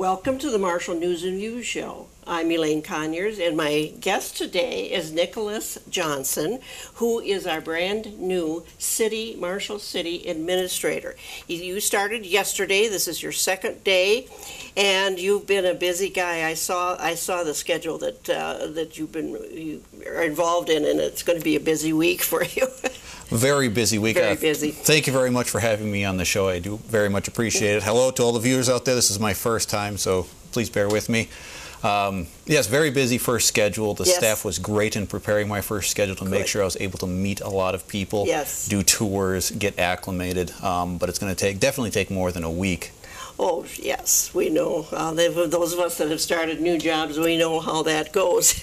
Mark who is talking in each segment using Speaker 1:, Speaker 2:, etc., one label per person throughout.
Speaker 1: Welcome to the Marshall News and Views Show. I'm Elaine Conyers, and my guest today is Nicholas Johnson, who is our brand new Marshall City Administrator. You started yesterday. This is your second day, and you've been a busy guy. I saw the schedule that you are involved in, and it's going to be a busy week for you.
Speaker 2: Very busy week.
Speaker 1: Very busy.
Speaker 2: Thank you very much for having me on the show. I do very much appreciate it. Hello to all the viewers out there. This is my first time, so please bear with me. Yes, very busy first schedule. The staff was great in preparing my first schedule to make sure I was able to meet a lot of people, do tours, get acclimated. But it's going to definitely take more than a week.
Speaker 1: Oh, yes, we know. Those of us that have started new jobs, we know how that goes.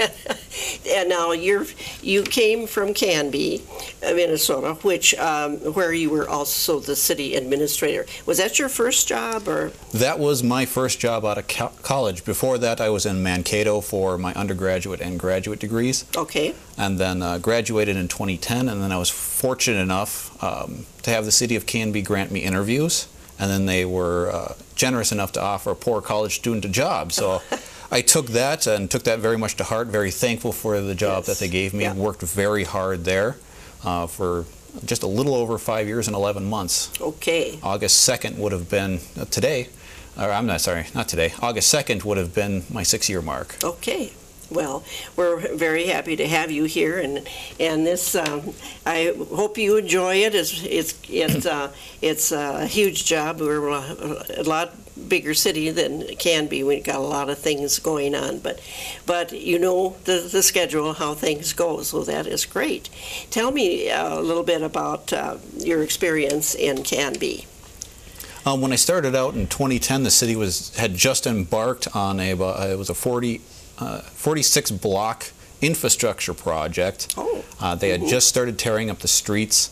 Speaker 1: And now you came from Canby, Minnesota, where you were also the city administrator. Was that your first job, or? That
Speaker 2: was my first job out of college. Before that, I was in Mankato for my undergraduate and graduate degrees.
Speaker 1: Okay.
Speaker 2: And then graduated in 2010, and then I was fortunate enough to have the city of Canby grant me interviews. And then they were generous enough to offer a poor college student a job. So I took that and took that very much to heart, very thankful for the job that they gave me. Worked very hard there for just a little over 5 years and 11 months.
Speaker 1: Okay.
Speaker 2: August 2nd would have been today, or I'm not sorry, not today. August 2nd would have been my 6-year mark.
Speaker 1: Okay. Well, we're very happy to have you here, and this I hope you enjoy it. It's a huge job. We're a lot bigger city than Canby. We've got a lot of things going on, but you know the schedule, how things go, so that is great. Tell me a little bit about your experience in Canby.
Speaker 2: When I started out in 2010, the city had just embarked on it was a 46 block infrastructure project. They had just started tearing up the streets,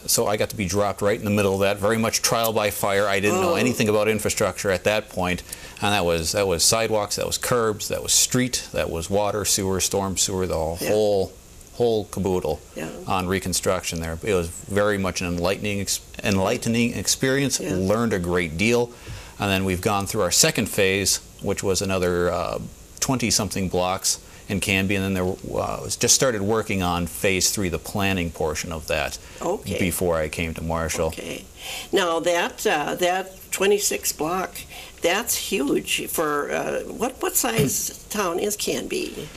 Speaker 2: so I got to be dropped right in the middle of that. Very much trial by fire. I didn't know anything about infrastructure at that point, and that was sidewalks, that was curbs, that was street, that was water, sewer, storm sewer, the whole caboodle on reconstruction there. It was very much an enlightening experience. Learned a great deal, and then we've gone through our second phase, which was another 20-something blocks in Canby, and then there was just started working on phase 3, the planning portion of that, before I came to Marshall.
Speaker 1: Okay. Now that 26 block, that's huge for what size town is Canby?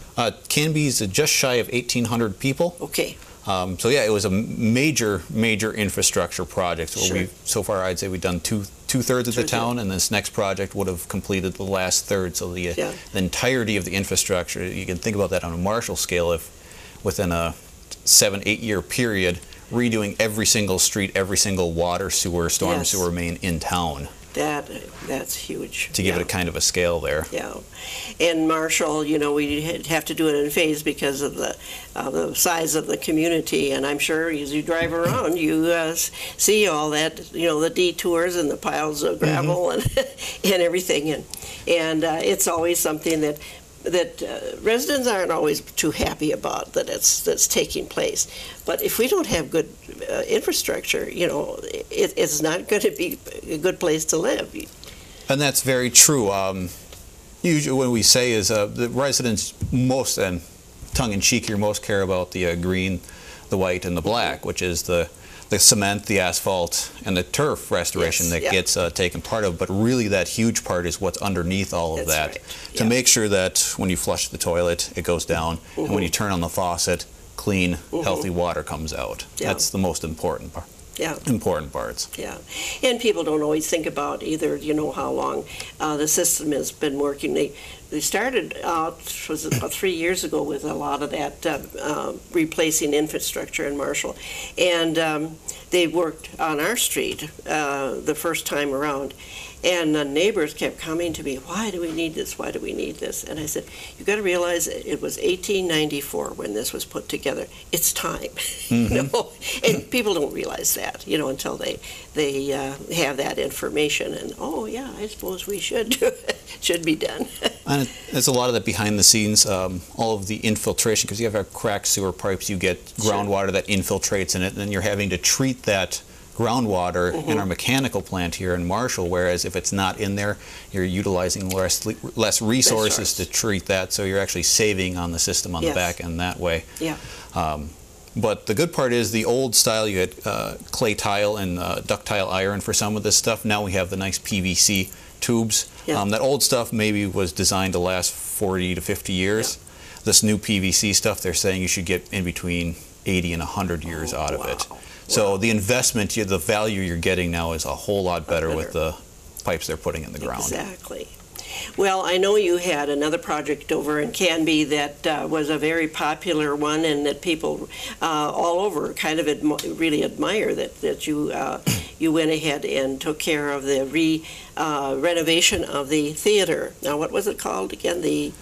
Speaker 2: Canby's just shy of 1,800 people.
Speaker 1: Okay.
Speaker 2: So yeah, it was a major infrastructure project. So far, I'd say we've done two-thirds of the town, and this next project would have completed the last third. So the entirety of the infrastructure, you can think about that on a Marshall scale, if within a 7-8 year period, redoing every single street, every single water, sewer, storm sewer main in town.
Speaker 1: That's huge.
Speaker 2: To give it a kind of a scale there.
Speaker 1: Yeah. In Marshall, you know, we have to do it in phase because of the size of the community, and I'm sure as you drive around, you see all that, you know, the detours and the piles of gravel and everything, and it's always something that residents aren't always too happy about that's taking place. But if we don't have good infrastructure, you know, it's not going to be a good place to live.
Speaker 2: And that's very true. Usually what we say is the residents most, and tongue-in-cheek here, most care about the green, the white, and the black, which is the cement, the asphalt, and the turf restoration that gets taken part of, but really that huge part is what's underneath all of that. To make sure that when you flush the toilet, it goes down, and when you turn on the faucet, clean, healthy water comes out. That's the most important part. Important parts. Yeah,
Speaker 1: and people don't always think about either, you know, how long the system has been working. They started out, was about 3 years ago, with a lot of that replacing infrastructure in Marshall, and they worked on our street the first time around. And the neighbors kept coming to me, why do we need this? Why do we need this? And I said, you've got to realize it was 1894 when this was put together. It's time, you know? And people don't realize that, you know, until they have that information. And, oh, yeah, I suppose we should be done.
Speaker 2: And it's a lot of that behind the scenes, all of the infiltration, because you have cracked sewer pipes, you get groundwater that infiltrates in it, and then you're having to treat that groundwater in our mechanical plant here in Marshall, whereas if it's not in there, you're utilizing less resources to treat that, so you're actually saving on the system on the back end that way.
Speaker 1: Yeah.
Speaker 2: But the good part is the old style, you had clay tile and ductile iron for some of this stuff. Now we have the nice PVC tubes.
Speaker 1: Yeah.
Speaker 2: That old stuff maybe was designed to last 40 to 50 years. Yeah. This new PVC stuff, they're saying you should get in between 80 and 100 years out of it. So the investment, the value you're getting now is a whole lot better with the pipes they're putting in the ground.
Speaker 1: Exactly. Well, I know you had another project over in Canby that was a very popular one, and that people all over kind of really admire that you went ahead and took care of the renovation of the theater. Now, what was it called again? The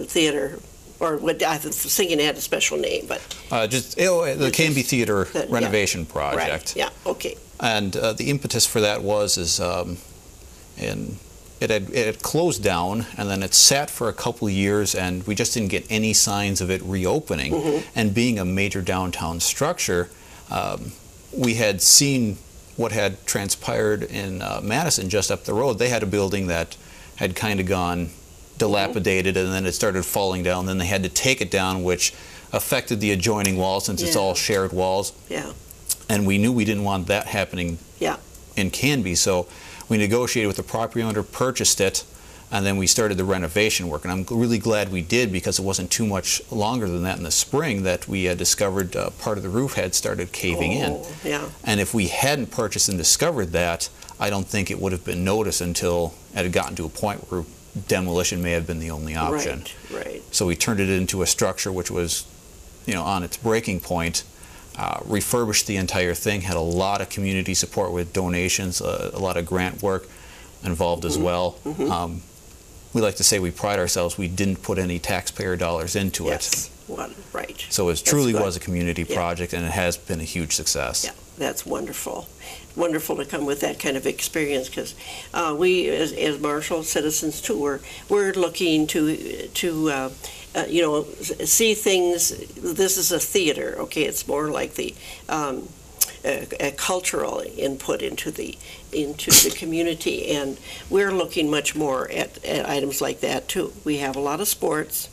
Speaker 1: theater. Or what I was thinking it had a special name, but
Speaker 2: the Canby Theater renovation project.
Speaker 1: Right. Yeah. Okay.
Speaker 2: And the impetus for that it had closed down, and then it sat for a couple of years, and we just didn't get any signs of it reopening. And being a major downtown structure, we had seen what had transpired in Madison just up the road. They had a building that had kind of gone dilapidated, and then it started falling down. Then they had to take it down, which affected the adjoining walls since it's all shared walls. Yeah. And we knew we didn't want that happening in Canby, so we negotiated with the property owner, purchased it, and then we started the renovation work. And I'm really glad we did, because it wasn't too much longer than that in the spring that we had discovered part of the roof had started caving in.
Speaker 1: Yeah.
Speaker 2: And if we hadn't purchased and discovered that, I don't think it would have been noticed until it had gotten to a point where demolition may have been the only option.
Speaker 1: Right.
Speaker 2: So we turned it into a structure which was, on its breaking point, refurbished the entire thing, had a lot of community support with donations, a lot of grant work involved as well. We like to say we pride ourselves, we didn't put any taxpayer dollars into it.
Speaker 1: Right.
Speaker 2: So it truly was a community project, and it has been a huge success.
Speaker 1: Yeah, that's wonderful. Wonderful to come with that kind of experience, because we, as Marshall citizens too, we're looking to see things. This is a theater, okay? It's more like the a cultural input into the community, and we're looking much more at items like that too. We have a lot of sports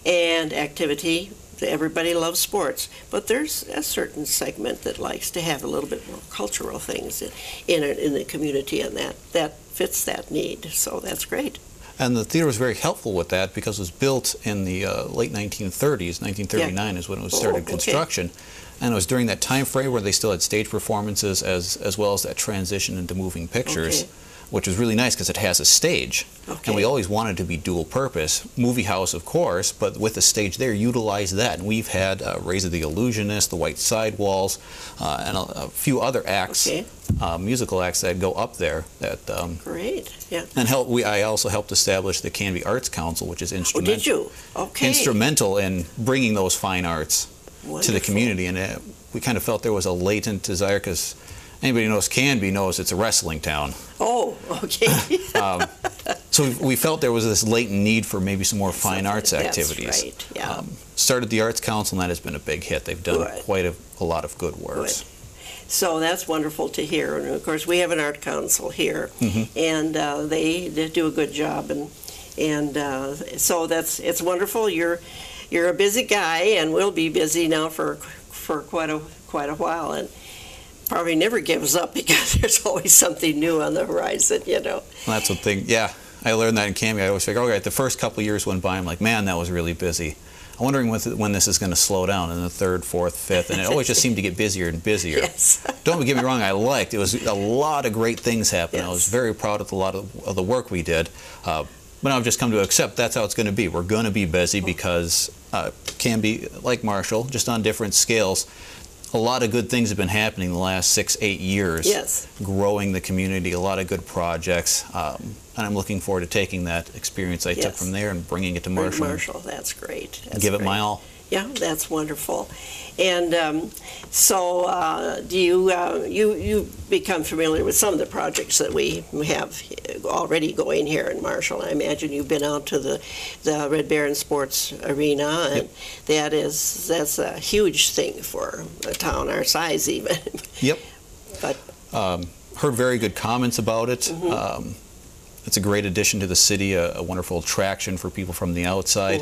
Speaker 1: and activity. Everybody loves sports, but there's a certain segment that likes to have a little bit more cultural things in the community, and that fits that need. So that's great.
Speaker 2: And the theater was very helpful with that, because it was built in the late 1930s. 1939 is when it was started construction. And it was during that time frame where they still had stage performances as well as that transition into moving pictures, which was really nice because it has a stage. And we always wanted to be dual purpose. Movie house, of course, but with the stage there, utilize that. And we've had Raise of the Illusionist, the White Sidewalls, and a few other acts, musical acts that go up there. That
Speaker 1: Great, yeah.
Speaker 2: And I also helped establish the Canby Arts Council, which is instrumental.
Speaker 1: Oh, did you? Okay.
Speaker 2: Instrumental in bringing those fine arts to the community. And we kind of felt there was a latent desire, because anybody who knows Canby knows it's a wrestling town.
Speaker 1: Oh, okay.
Speaker 2: So we felt there was this latent need for maybe some more fine arts activities.
Speaker 1: That's right, yeah.
Speaker 2: Started the Arts Council, and that has been a big hit. They've done quite a lot of good work.
Speaker 1: So that's wonderful to hear. And of course, we have an art council here, and they do a good job. And so it's wonderful. You're a busy guy, and will be busy now for quite a while, and probably never gives up, because there's always something new on the horizon, Well,
Speaker 2: that's one thing. Yeah, I learned that in Canby. I always figure, okay, the first couple of years went by, I'm like, man, that was really busy. I'm wondering when this is going to slow down in the third, fourth, fifth, and it always just seemed to get busier and busier.
Speaker 1: Yes.
Speaker 2: Don't get me wrong, it was a lot of great things happening. I was very proud of a lot of the work we did. But I've just come to accept that's how it's going to be. We're going to be busy, because Canby, like Marshall, just on different scales, a lot of good things have been happening the last 6-8 years.
Speaker 1: Yes.
Speaker 2: Growing the community, a lot of good projects. And I'm looking forward to taking that experience I took from there and bringing it to Marshall.
Speaker 1: That's great.
Speaker 2: Give it my all.
Speaker 1: Yeah, that's wonderful. And so, do you become familiar with some of the projects that we have already going here in Marshall? I imagine you've been out to the Red Baron Sports Arena, and that's a huge thing for a town our size, even.
Speaker 2: Yep.
Speaker 1: But
Speaker 2: heard very good comments about it. It's a great addition to the city, a wonderful attraction for people from the outside.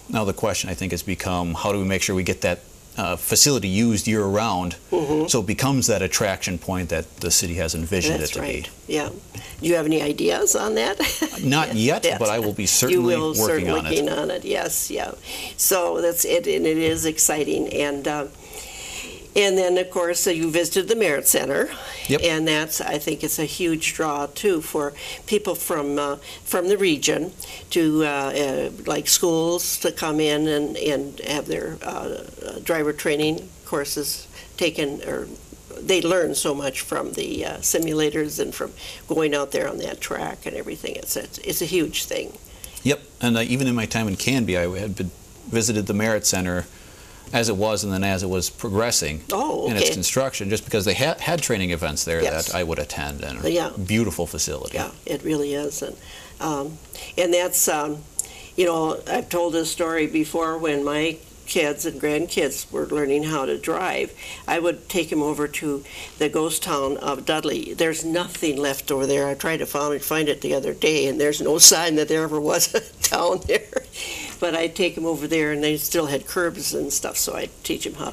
Speaker 2: Now the question, I think, has become, how do we make sure we get that facility used year-round so it becomes that attraction point that the city has envisioned it to be?
Speaker 1: Yeah. Do you have any ideas on that?
Speaker 2: Not yet, but I will be certainly working on it.
Speaker 1: On it. Yes, yeah. So that's it, and it is exciting. And then, of course, you visited the Merit Center, and that's, I think, it's a huge draw too for people from the region to like schools to come in and have their driver training courses taken, or they learn so much from the simulators and from going out there on that track and everything. It's a huge thing.
Speaker 2: Yep, and even in my time in Canby, I had visited the Merit Center as it was, and then as it was progressing in its construction, just because they had training events there that I would attend, and beautiful facility.
Speaker 1: Yeah, it really is, and that's I've told this story before. When my kids and grandkids were learning how to drive, I would take them over to the ghost town of Dudley. There's nothing left over there. I tried to find it the other day, and there's no sign that there ever was a town there. But I'd take them over there, and they still had curbs and stuff, so I'd teach them how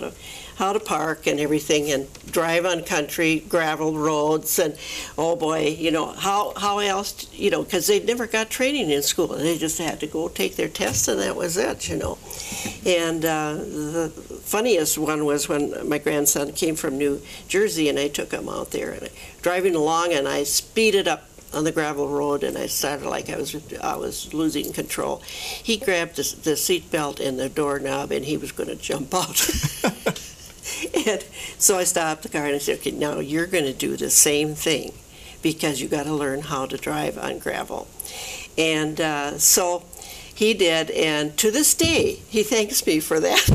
Speaker 1: to park and everything, and drive on country gravel roads. And oh boy, how else, because they never got training in school. They just had to go take their tests, and that was it. And the funniest one was when my grandson came from New Jersey, and I took him out there, and driving along, and I speeded up on the gravel road, and I started like I was losing control. He grabbed the seat belt and the doorknob, and he was going to jump out. And so I stopped the car, and I said, okay, now you're going to do the same thing, because you got to learn how to drive on gravel. And so he did, and to this day, he thanks me for that.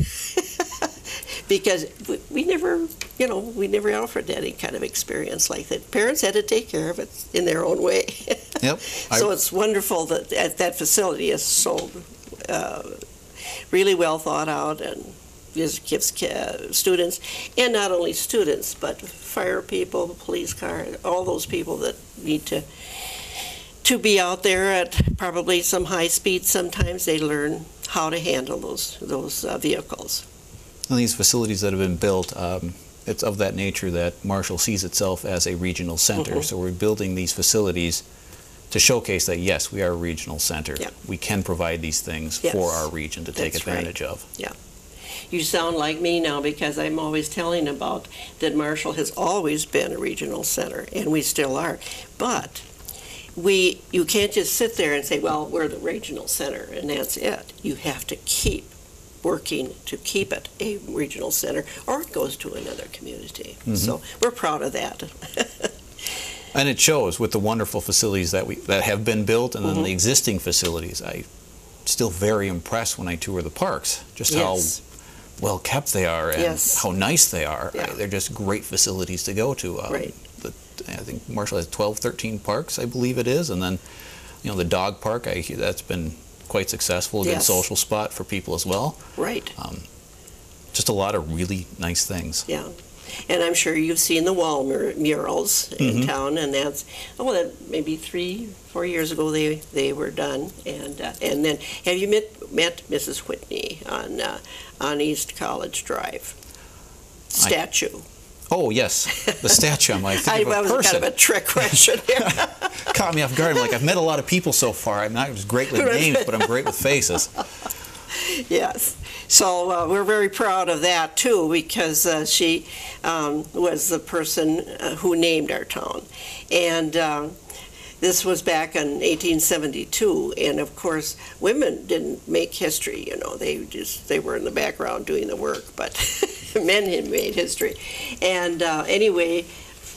Speaker 1: Because we never offered any kind of experience like that. Parents had to take care of it in their own way.
Speaker 2: Yep.
Speaker 1: So it's wonderful that that facility is so really well thought out, and gives students, and not only students, but fire people, police cars, all those people that need to be out there at probably some high speed. Sometimes they learn how to handle those vehicles.
Speaker 2: And these facilities that have been built, it's of that nature that Marshall sees itself as a regional center. So we're building these facilities to showcase that, yes, we are a regional center. We can provide these things for our region to take advantage of. Yeah.
Speaker 1: You sound like me now, because I'm always telling about that Marshall has always been a regional center, and we still are. But you can't just sit there and say, well, we're the regional center, and that's it. You have to keep working to keep it a regional center, or it goes to another community. So we're proud of that.
Speaker 2: And it shows with the wonderful facilities that have been built, and then the existing facilities. I'm still very impressed when I tour the parks, just how well kept they are, and how nice they are. They're just great facilities to go to. I think Marshall has 12, 13 parks, I believe it is, and then the dog park, that's been quite successful, a good social spot for people as well. Right. Just a lot of really nice things. Yeah.
Speaker 1: And I'm sure you've seen the wall murals in town, and that's maybe 3-4 years ago they were done. And then have you met Mrs. Whitney on East College Drive? Statue.
Speaker 2: Oh yes, the statue. I think of a person.
Speaker 1: That was kind of a trick question here.
Speaker 2: Caught me off guard. I've met a lot of people so far. I'm not just great with names, but I'm great with faces.
Speaker 1: Yes. So we're very proud of that, too, because she was the person who named our town. And this was back in 1872, and of course, women didn't make history. They were in the background doing the work, but men had made history. And anyway,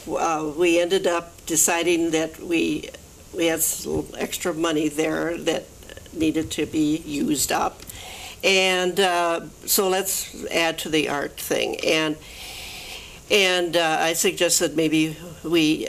Speaker 1: we ended up deciding that we had some extra money there that needed to be used up. And so let's add to the art thing. And I suggested maybe we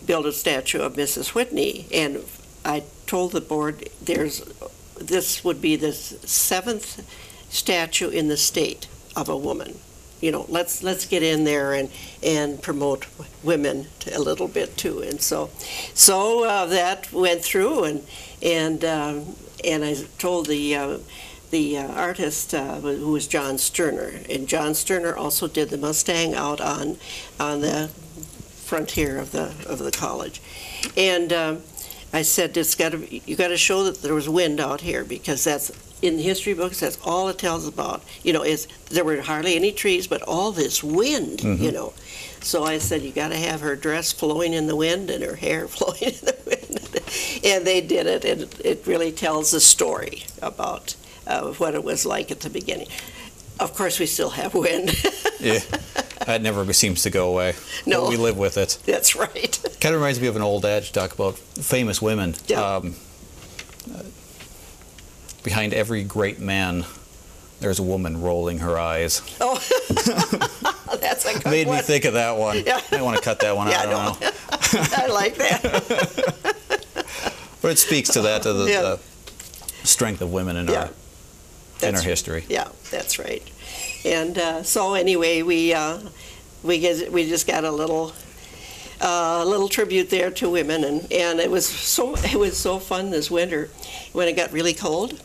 Speaker 1: build a statue of Mrs. Whitney. And I told the board this would be the 7th statue in the state of a woman. You know, let's get in there and promote women a little bit too. And so that went through, and I told the artist who was John Sterner, and John Sterner also did the Mustang out on the frontier of the college, and I said you got to show that there was wind out here, because that's in the history books, that's all it tells about. You know, is there were hardly any trees, but all this wind.
Speaker 2: Mm-hmm.
Speaker 1: You know, so I said you got to have her dress flowing in the wind and her hair flowing in the wind, and they did it, and it really tells the story about what it was like at the beginning. Of course, we still have wind.
Speaker 2: Yeah, that never seems to go away.
Speaker 1: No,
Speaker 2: but we live with it.
Speaker 1: That's right.
Speaker 2: Kind of reminds me of an old adage, talk about famous women.
Speaker 1: Yeah.
Speaker 2: Behind every great man, there's a woman rolling her eyes.
Speaker 1: Oh, that's a good one.
Speaker 2: Made me think of that one.
Speaker 1: Yeah.
Speaker 2: I want to cut that one out.
Speaker 1: Yeah,
Speaker 2: I don't know.
Speaker 1: I like that.
Speaker 2: But it speaks to that, to the strength of women in our history.
Speaker 1: Yeah, that's right. And so anyway, we just got a little tribute there to women, and it was so fun this winter when it got really cold.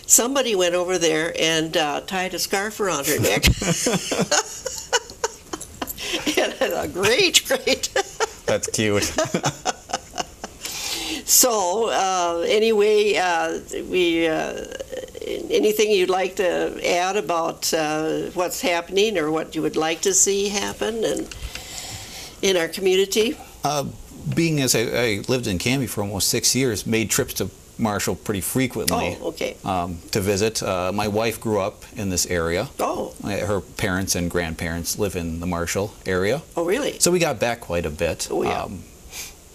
Speaker 1: Somebody went over there and tied a scarf around her neck. And I thought, great.
Speaker 2: That's cute.
Speaker 1: So anyway, anything you'd like to add about what's happening or what you would like to see happen in our community?
Speaker 2: Being as I lived in Canby for almost 6 years, made trips to Marshall pretty frequently.
Speaker 1: Oh, okay.
Speaker 2: To visit. My wife grew up in this area.
Speaker 1: Oh.
Speaker 2: Her parents and grandparents live in the Marshall area.
Speaker 1: Oh, really?
Speaker 2: So we got back quite a bit.
Speaker 1: Oh, yeah.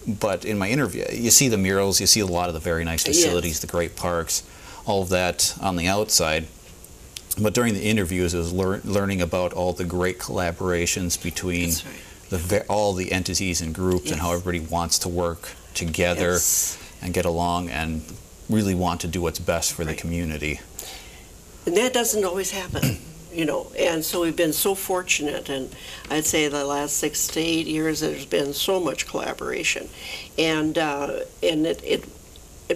Speaker 2: But in my interview, you see the murals, you see a lot of the very nice facilities, the great parks, all of that on the outside. But during the interviews, I was learning about all the great collaborations between all the entities and groups, and how everybody wants to work together and get along and really want to do what's best for the community.
Speaker 1: And that doesn't always happen. You know, and so we've been so fortunate, and I'd say the last 6 to 8 years there's been so much collaboration, and it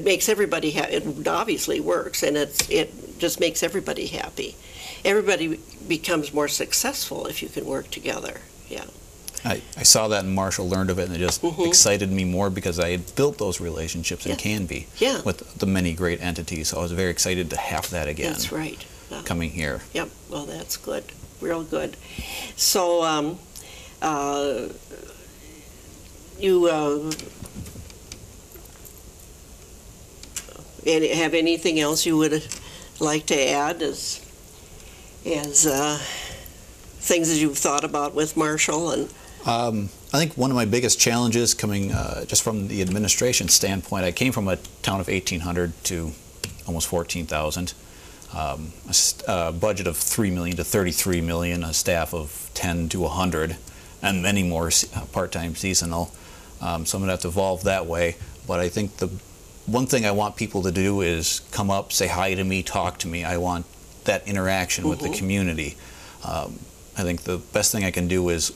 Speaker 1: makes everybody happy. It obviously works, and it just makes everybody happy. Everybody becomes more successful if you can work together. Yeah.
Speaker 2: I saw that in Marshall, learned of it, and it just excited me more because I had built those relationships in Canby with the many great entities. So I was very excited to have that again.
Speaker 1: That's right.
Speaker 2: Coming here.
Speaker 1: Yep. Well, that's good. Real good. So, you have anything else you would like to add as things that you've thought about with Marshall? And
Speaker 2: I think one of my biggest challenges coming just from the administration standpoint, I came from a town of 1,800 to almost 14,000. A budget of $3 million to $33 million, a staff of 10 to 100, and many more part-time seasonal. So I'm going to have to evolve that way. But I think the one thing I want people to do is come up, say hi to me, talk to me. I want that interaction with the community. I think the best thing I can do is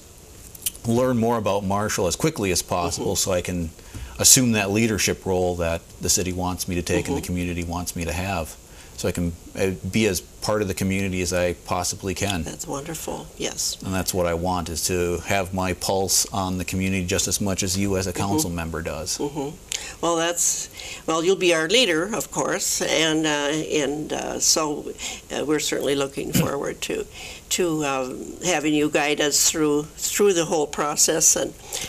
Speaker 2: learn more about Marshall as quickly as possible so I can assume that leadership role that the city wants me to take and the community wants me to have. So I can be as part of the community as I possibly can.
Speaker 1: That's wonderful, yes.
Speaker 2: And that's what I want, is to have my pulse on the community just as much as you as a council member does.
Speaker 1: Well, you'll be our leader, of course, and so we're certainly looking forward to having you guide us through the whole process.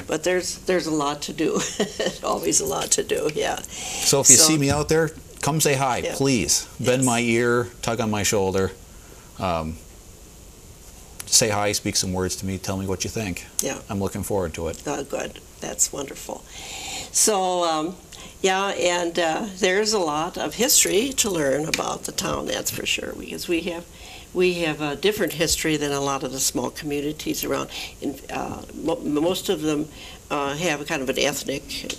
Speaker 1: But there's a lot to do, always a lot to do, yeah.
Speaker 2: So if you see me out there, come say hi, please. Bend my ear, tug on my shoulder. Say hi, speak some words to me, tell me what you think.
Speaker 1: Yeah.
Speaker 2: I'm looking forward to it.
Speaker 1: Good. That's wonderful. So Yeah, and there's a lot of history to learn about the town, that's for sure, because we have a different history than a lot of the small communities around. Most of them have kind of an ethnic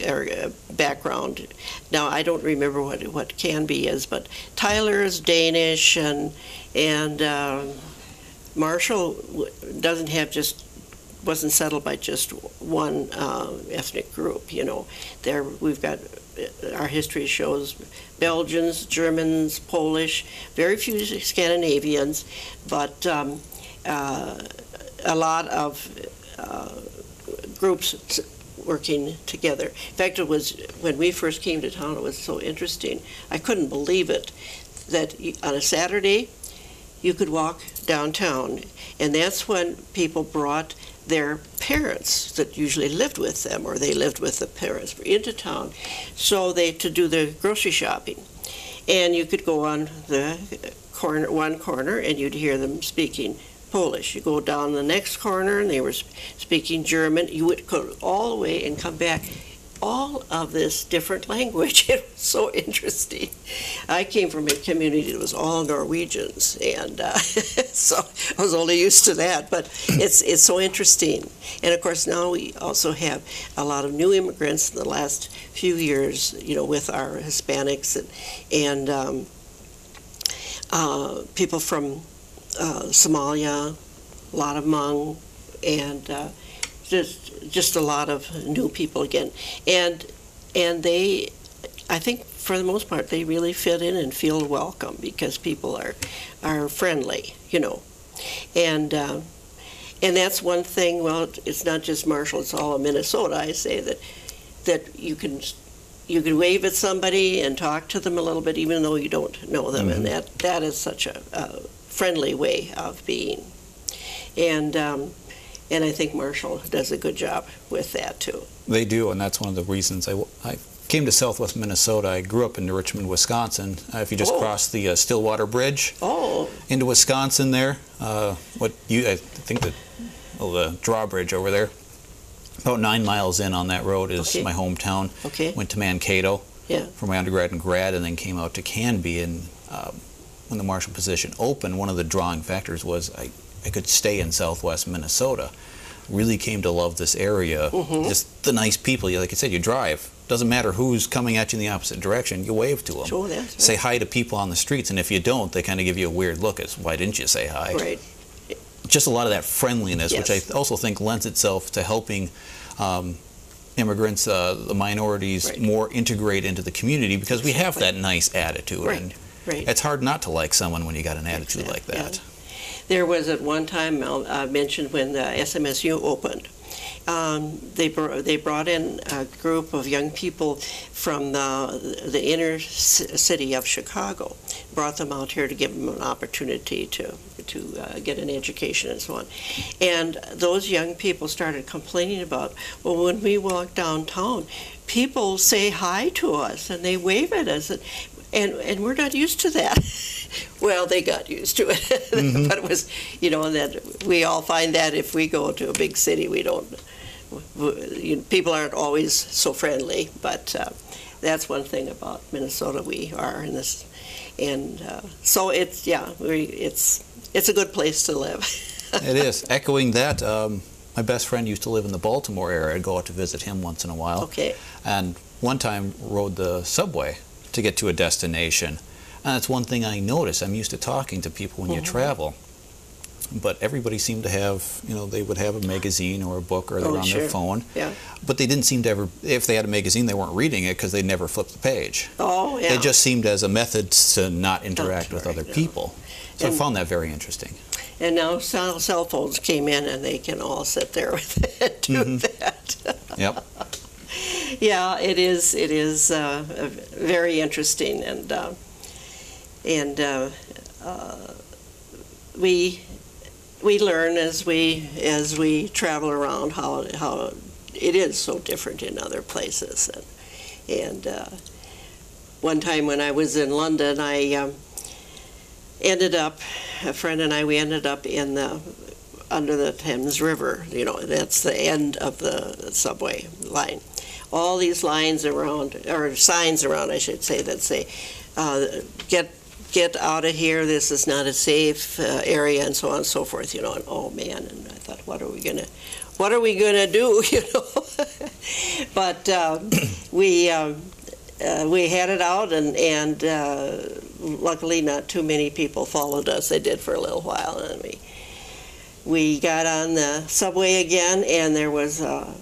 Speaker 1: background. Now, I don't remember what Canby is, but Tyler is Danish, and Marshall wasn't settled by just one ethnic group. There we've got our history shows Belgians, Germans, Polish, very few Scandinavians, but a lot of groups working together. In fact, it was when we first came to town, it was so interesting. I couldn't believe it that on a Saturday you could walk downtown, and that's when people brought their parents that usually lived with them, or they lived with the parents, into town, so to do their grocery shopping. And you could go on the one corner, and you'd hear them speaking Polish. You go down the next corner, and they were speaking German. You would go all the way and come back. All of this different language. It was so interesting. I came from a community that was all Norwegians, and so I was only used to that. But it's so interesting. And of course, now we also have a lot of new immigrants in the last few years. With our Hispanics and people from Somalia, a lot of Hmong, and just a lot of new people again, and they, I think for the most part, they really fit in and feel welcome because people are friendly, and that's one thing. Well, it's not just Marshall; it's all of Minnesota. I say that you can wave at somebody and talk to them a little bit, even though you don't know them, and that is such a friendly way of being, and I think Marshall does a good job with that, too.
Speaker 2: They do, and that's one of the reasons I came to Southwest Minnesota. I grew up in Richmond, Wisconsin. If you just cross the Stillwater Bridge into Wisconsin there, I think the drawbridge over there, about 9 miles in on that road is my hometown.
Speaker 1: Okay.
Speaker 2: Went to Mankato for my undergrad and grad, and then came out to Canby. And when the Marshall position opened, one of the drawing factors was I could stay in Southwest Minnesota. Really came to love this area. Just the nice people. Like I said, you drive. Doesn't matter who's coming at you in the opposite direction. You wave to them.
Speaker 1: Sure, that's right.
Speaker 2: Say hi to people on the streets, and if you don't, they kind of give you a weird look. It's, why didn't you say hi?
Speaker 1: Right.
Speaker 2: Just a lot of that friendliness, which I also think lends itself to helping immigrants, the minorities, more integrate into the community, because we have that nice attitude. And it's hard not to like someone when you got an attitude like that.
Speaker 1: Yeah. There was at one time mentioned when the SMSU opened. They brought in a group of young people from the inner city of Chicago, brought them out here to give them an opportunity to get an education and so on. And those young people started complaining about, well, when we walk downtown, people say hi to us and they wave at us, and we're not used to that. Well, they got used to it, but it was, that we all find that if we go to a big city, people aren't always so friendly. But that's one thing about Minnesota. We are in this, and so it's a good place to live.
Speaker 2: It is. Echoing that, my best friend used to live in the Baltimore area. I'd go out to visit him once in a while.
Speaker 1: Okay.
Speaker 2: And one time rode the subway to get to a destination. And that's one thing I noticed. I'm used to talking to people when you travel. But everybody seemed to have, they would have a magazine or a book, or they're on their phone.
Speaker 1: Yeah.
Speaker 2: But they didn't seem to ever, if they had a magazine, they weren't reading it because they never flipped the page.
Speaker 1: Oh, yeah.
Speaker 2: It just seemed as a method to not interact with other people. So I found that very interesting.
Speaker 1: And now cell phones came in, and they can all sit there with it, do that.
Speaker 2: Yep.
Speaker 1: Yeah, it is very interesting, and we learn as we travel around how it is so different in other places. And one time when I was in London, a friend and I, we ended up in under the Thames River. You know, that's the end of the subway line. All these lines around, or signs around, I should say, that say, get out of here, this is not a safe area, and so on and so forth, you know. And oh man, and I thought, what are we gonna do, you know? But we had it out, and luckily not too many people followed us. They did for a little while, and we got on the subway again, and there was a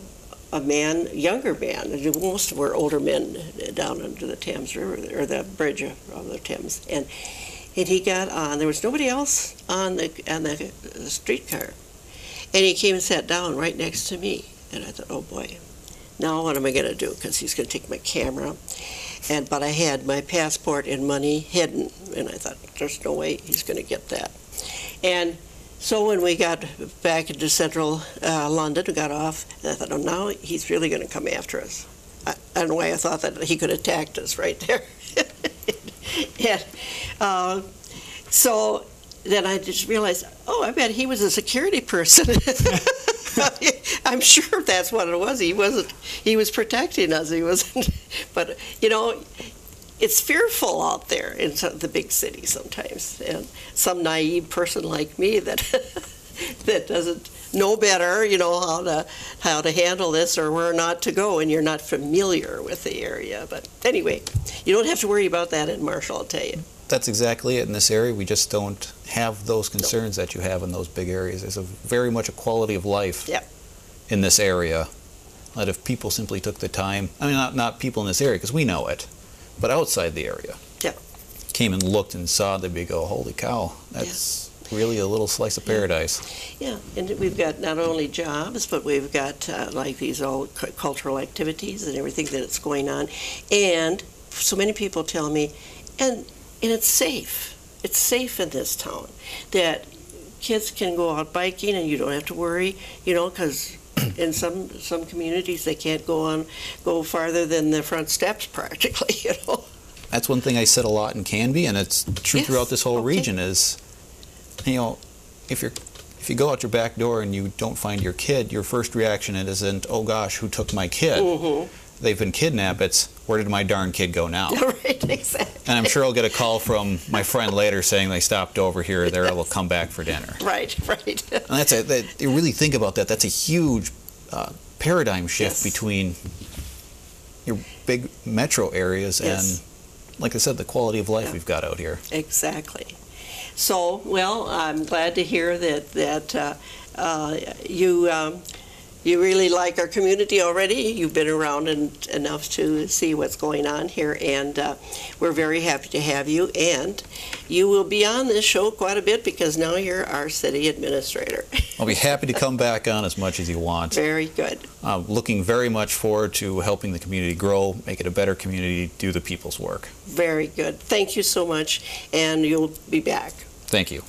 Speaker 1: younger man. Most were older men down under the Thames River, or the bridge of the Thames, and he got on. There was nobody else on the streetcar, and he came and sat down right next to me. And I thought, oh boy, now what am I going to do? Because he's going to take my camera, but I had my passport and money hidden, and I thought, there's no way he's going to get that. And so when we got back into central London, we got off, and I thought, oh, now he's really going to come after us. I don't know why I thought that he could have attacked us right there. And, so then I just realized, oh, I bet he was a security person. I'm sure that's what it was. He was protecting us. He wasn't, but, you know, it's fearful out there in the big city sometimes, and some naive person like me that that doesn't know better, you know, how to handle this or where not to go, and you're not familiar with the area. But anyway, you don't have to worry about that in Marshall, I'll tell you.
Speaker 2: That's exactly it. In this area, we just don't have those concerns that you have in those big areas. There's very much a quality of life in this area that if people simply took the time, I mean, not people in this area, because we know it, but outside the area, came and looked and saw, they'd be go, holy cow, that's really a little slice of paradise.
Speaker 1: Yeah, and we've got not only jobs, but we've got like these all cultural activities and everything that's going on. And so many people tell me, and it's safe. It's safe in this town that kids can go out biking and you don't have to worry, you know, because in some communities they can't go farther than the front steps practically, you know.
Speaker 2: That's one thing I said a lot in Canby, and it's true throughout this whole region is, you know, if you go out your back door and you don't find your kid, your first reaction isn't, oh gosh, who took my kid? Mm-hmm. They've been kidnapped. It's, where did my darn kid go now?
Speaker 1: Right, exactly.
Speaker 2: And I'm sure I'll get a call from my friend later saying they stopped over here, or they'll come back for dinner.
Speaker 1: Right.
Speaker 2: And that's you really think about that. That's a huge paradigm shift between your big metro areas and, like I said, the quality of life we've got out here. Exactly.
Speaker 1: So, well, I'm glad to hear that you really like our community already. You've been around enough to see what's going on here, and we're very happy to have you. And you will be on this show quite a bit because now you're our city administrator.
Speaker 2: I'll be happy to come back on as much as you want.
Speaker 1: Very good.
Speaker 2: Looking very much forward to helping the community grow, make it a better community, do the people's work.
Speaker 1: Very good. Thank you so much, and you'll be back.
Speaker 2: Thank you.